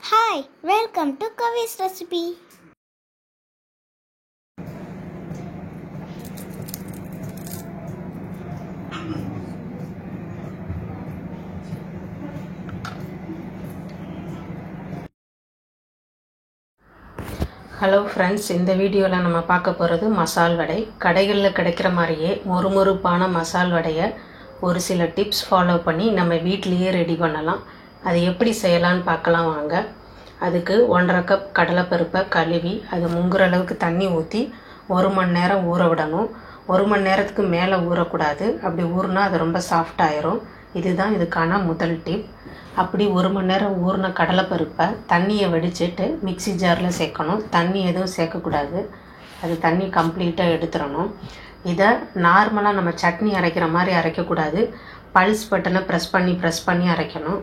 Hi, welcome to Kavi's recipe. Hello friends, இந்த வீடியோவில் நம்ம பார்க்க போகிறது மசால் வடை. கடைகளில் கிடைக்கிற மாதிரியே மொறுமொறுப்பான மசால் வடையை ஒரு சில டிப்ஸ் ஃபாலோ பண்ணி நம்ம வீட்லேயே ரெடி பண்ணலாம். அது எப்படி செய்யலான்னு பார்க்கலாம் வாங்க. அதுக்கு 1.5 கப் கடலைப்பருப்பை கழுவி அது முங்குற அளவுக்கு தண்ணி ஊற்றி 1 மணி நேரம் ஊற விடணும். 1 மணி நேரத்துக்கு மேலே ஊறக்கூடாது. அப்படி ஊறினா அது ரொம்ப சாஃப்டாயிரும். இதுதான் இதுக்கான முதல் டிப். அப்படி 1 மணி நேரம் ஊறின கடலைப்பருப்பை தண்ணியை வடிச்சிட்டு மிக்சி ஜாரில் சேர்க்கணும். தண்ணி எதுவும் சேர்க்கக்கூடாது. அது தண்ணி கம்ப்ளீட்டாக எடுத்துடணும். இதை நார்மலாக நம்ம சட்னி அரைக்கிற மாதிரி அரைக்கக்கூடாது. பல்ஸ் பட்டனை ப்ரெஸ் பண்ணி அரைக்கணும்.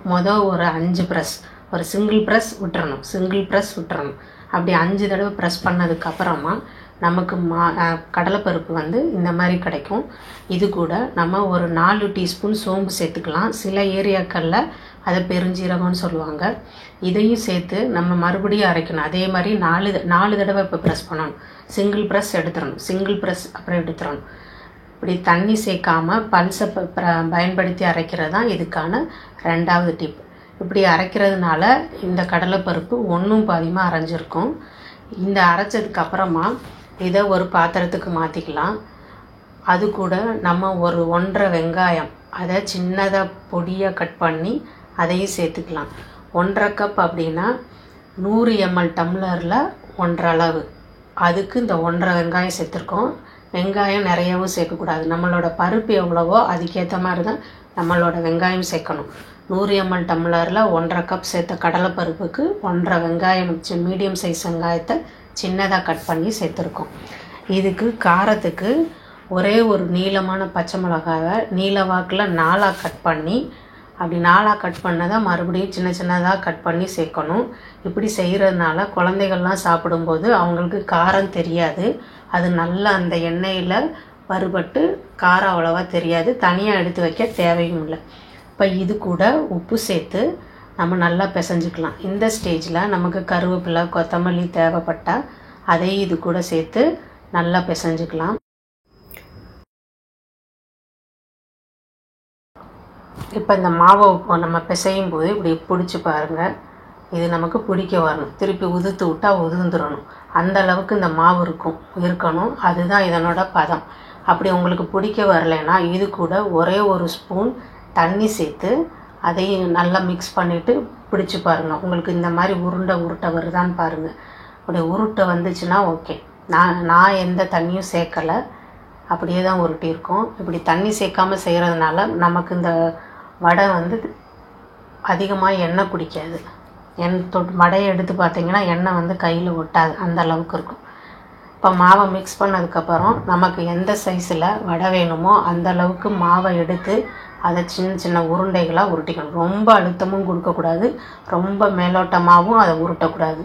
ஒரு 5 ப்ரெஸ், ஒரு சிங்கிள் ப்ரெஸ் விட்டுறணும். அப்படி 5 தடவை ப்ரெஸ் பண்ணதுக்கப்புறமா நமக்கு கடலைப்பருப்பு இந்த மாதிரி கிடைக்கும். இது கூட நம்ம ஒரு 4 டீஸ்பூன் சோம்பு சேர்த்துக்கலாம். சில ஏரியாக்களில் அதை பெருஞ்சீரகம்னு சொல்லுவாங்க. இதையும் சேர்த்து நம்ம மறுபடியும் அரைக்கணும். அதே மாதிரி 4 தடவை இப்போ ப்ரெஸ் பண்ணணும். சிங்கிள் ப்ரெஸ் அப்புறம் எடுத்துடணும். இப்படி தண்ணி சேர்க்காமல் பல்ஸை பயன்படுத்தி அரைக்கிறது தான் இதுக்கான 2வது டிப். இப்படி அரைக்கிறதுனால இந்த கடலைப்பருப்பு ஒன்றும் பாதியமாக அரைஞ்சிருக்கும். இந்த அரைச்சதுக்கு அப்புறமா இதை ஒரு பாத்திரத்துக்கு மாற்றிக்கலாம். அது கூட நம்ம ஒரு 1.5 வெங்காயம் அதை சின்னதாக பொடியாக கட் பண்ணி அதையும் சேர்த்துக்கலாம். 1.5 கப் அப்படின்னா 100 ml டம்ளரில் 1.5 அளவு. அதுக்கு இந்த 1.5 வெங்காயம் சேர்த்துருக்கோம். வெங்காயம் நிறையவும் சேர்க்கக்கூடாது. நம்மளோட பருப்பு எவ்வளவோ அதுக்கேற்ற மாதிரி தான் நம்மளோட வெங்காயம் சேர்க்கணும். 100 ml டம்ளரில் 1.5 கப் சேர்த்த கடலைப்பருப்புக்கு 1.5 வெங்காயம் மீடியம் சைஸ் வெங்காயத்தை சின்னதாக கட் பண்ணி சேர்த்துருக்கோம். இதுக்கு காரத்துக்கு ஒரே ஒரு நீளமான பச்சை மிளகாவை நீளவாக்கில் 4ஆக கட் பண்ணி, அப்படி 4ஆக கட் பண்ணதை மறுபடியும் சின்னதாக கட் பண்ணி சேர்க்கணும். இப்படி செய்கிறதுனால குழந்தைகள்லாம் சாப்பிடும்போது அவங்களுக்கு காரம் தெரியாது. அது நல்லா அந்த எண்ணெயில் வறுபட்டு காரம் அவ்வளோவா தெரியாது. தனியாக எடுத்து வைக்க தேவையும் இல்லை. இப்போ இது கூட உப்பு சேர்த்து நம்ம நல்லா பிசைஞ்சுக்கலாம். இந்த ஸ்டேஜில் நமக்கு கருவேப்பிலை, கொத்தமல்லி தேவைப்பட்டால் அதையும் இது கூட சேர்த்து நல்லா பிசைஞ்சுக்கலாம். இப்போ இந்த மாவை நம்ம பிசையும் போது இப்படி பிடிச்சி பாருங்கள். இது நமக்கு பிடிக்க வரணும். திருப்பி உதுத்து விட்டால் உதிர்ந்துடணும். அந்த அளவுக்கு இந்த மாவு இருக்கணும். அதுதான் இதனோட பதம். அப்படி உங்களுக்கு பிடிக்க வரலைன்னா இது கூட ஒரே ஒரு ஸ்பூன் தண்ணி சேர்த்து அதையும் நல்லா மிக்ஸ் பண்ணிவிட்டு பிடிச்சி பாருங்கள். உங்களுக்கு இந்த மாதிரி உருட்டை வருதான்னு பாருங்கள். அப்படி உருட்டை வந்துச்சுன்னா ஓகே. நான் எந்த தண்ணியும் சேர்க்கலை, அப்படியே தான் உருட்டியிருக்கோம். இப்படி தண்ணி சேர்க்காமல் செய்கிறதுனால நமக்கு இந்த வடை அதிகமாக எண்ணெய் குடிக்காது. வடையை எடுத்து பார்த்திங்கன்னா எண்ணெய் கையில் ஒட்டாது, அந்த அளவுக்கு இருக்கும். இப்போ மாவை மிக்ஸ் பண்ணதுக்கப்புறம் நமக்கு எந்த சைஸில் வடை வேணுமோ அந்த அளவுக்கு மாவை எடுத்து அதை சின்ன உருண்டைகளாக உருட்டிக்கணும். ரொம்ப அழுத்தமும் கொடுக்கக்கூடாது, ரொம்ப மேலோட்டமாகவும் அதை உருட்டக்கூடாது.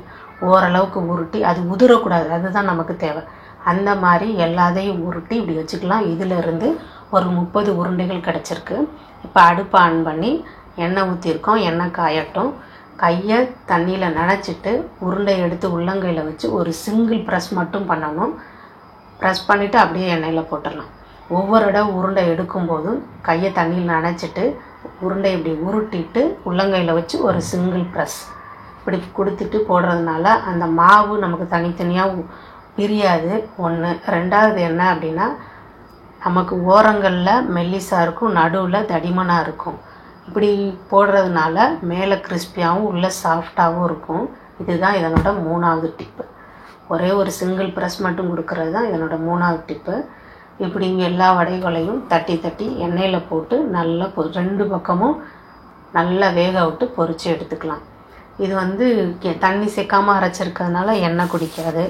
ஓரளவுக்கு உருட்டி அது உதிரக்கூடாது. அதுதான் நமக்கு தேவை. அந்த மாதிரி எல்லாத்தையும் உருட்டி இப்படி வச்சுக்கலாம். இதிலிருந்து ஒரு 30 உருண்டைகள் கிடச்சிருக்கு. இப்போ அடுப்பை ஆன் பண்ணி எண்ணெய் ஊற்றிருக்கோம். எண்ணெய் காயட்டும். கையை தண்ணியில் நனைச்சிட்டு உருண்டை எடுத்து உள்ளங்கையில் வச்சு ஒரு சிங்கிள் ப்ரெஸ் மட்டும் பண்ணணும். ப்ரெஸ் பண்ணிவிட்டு அப்படியே எண்ணெயில் போட்டுடலாம். ஒவ்வொரு இடம் உருண்டை எடுக்கும்போதும் கையை தண்ணியில் நனைச்சிட்டு உருண்டை இப்படி உருட்டிட்டு உள்ளங்கையில் வச்சு ஒரு சிங்கிள் ப்ரெஸ் இப்படி கொடுத்துட்டு போடுறதுனால அந்த மாவு நமக்கு தனித்தனியாக பிரியாது. 1. 2வது என்ன அப்படின்னா, நமக்கு ஓரங்களில் மெல்லிசாக இருக்கும், நடுவில் தடிமனாக இருக்கும். இப்படி போடுறதுனால மேலே கிறிஸ்பியாகவும் உள்ள சாஃப்டாகவும் இருக்கும். இதுதான் இதனோட 3வது டிப்பு. ஒரே ஒரு சிங்கிள் ப்ரெஸ் மட்டும் கொடுக்கறது தான் இதனோட 3வது டிப்பு. இப்படி எல்லா வடைகளையும் தட்டி எண்ணெயில் போட்டு நல்லா 2 பக்கமும் நல்லா வேக விட்டு பொரித்து எடுத்துக்கலாம். இது தண்ணி சேர்க்காமல் அரைச்சிருக்கிறதுனால எண்ணெய் குடிக்காது.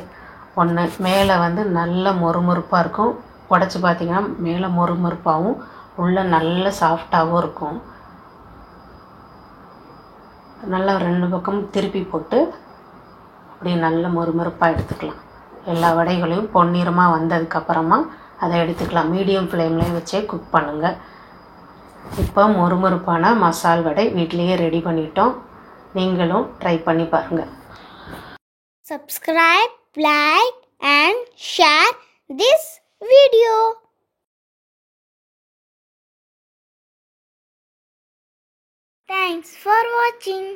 1. மேலே நல்ல மொறுமொறுப்பாக இருக்கும். உடச்சி பார்த்திங்கன்னா மேலே மொறுமொறுப்பாகவும் உள்ள நல்ல சாஃப்டாகவும் இருக்கும். நல்லா 2 பக்கமும் திருப்பி போட்டு அப்படி நல்ல மொறுமொறுப்பாக எடுத்துக்கலாம். எல்லா வடைகளையும் பொன்னிறமாக வந்ததுக்கப்புறமா அதை எடுத்துக்கலாம். மீடியம் ஃப்ளேம்லேயே வச்சே குக் பண்ணுங்கள். இப்போ மொறுமொறுப்பான மசால் வடை வீட்டிலையே ரெடி பண்ணிட்டோம். நீங்களும் ட்ரை பண்ணி பாருங்கள். Subscribe, like and share this video. Thanks for watching.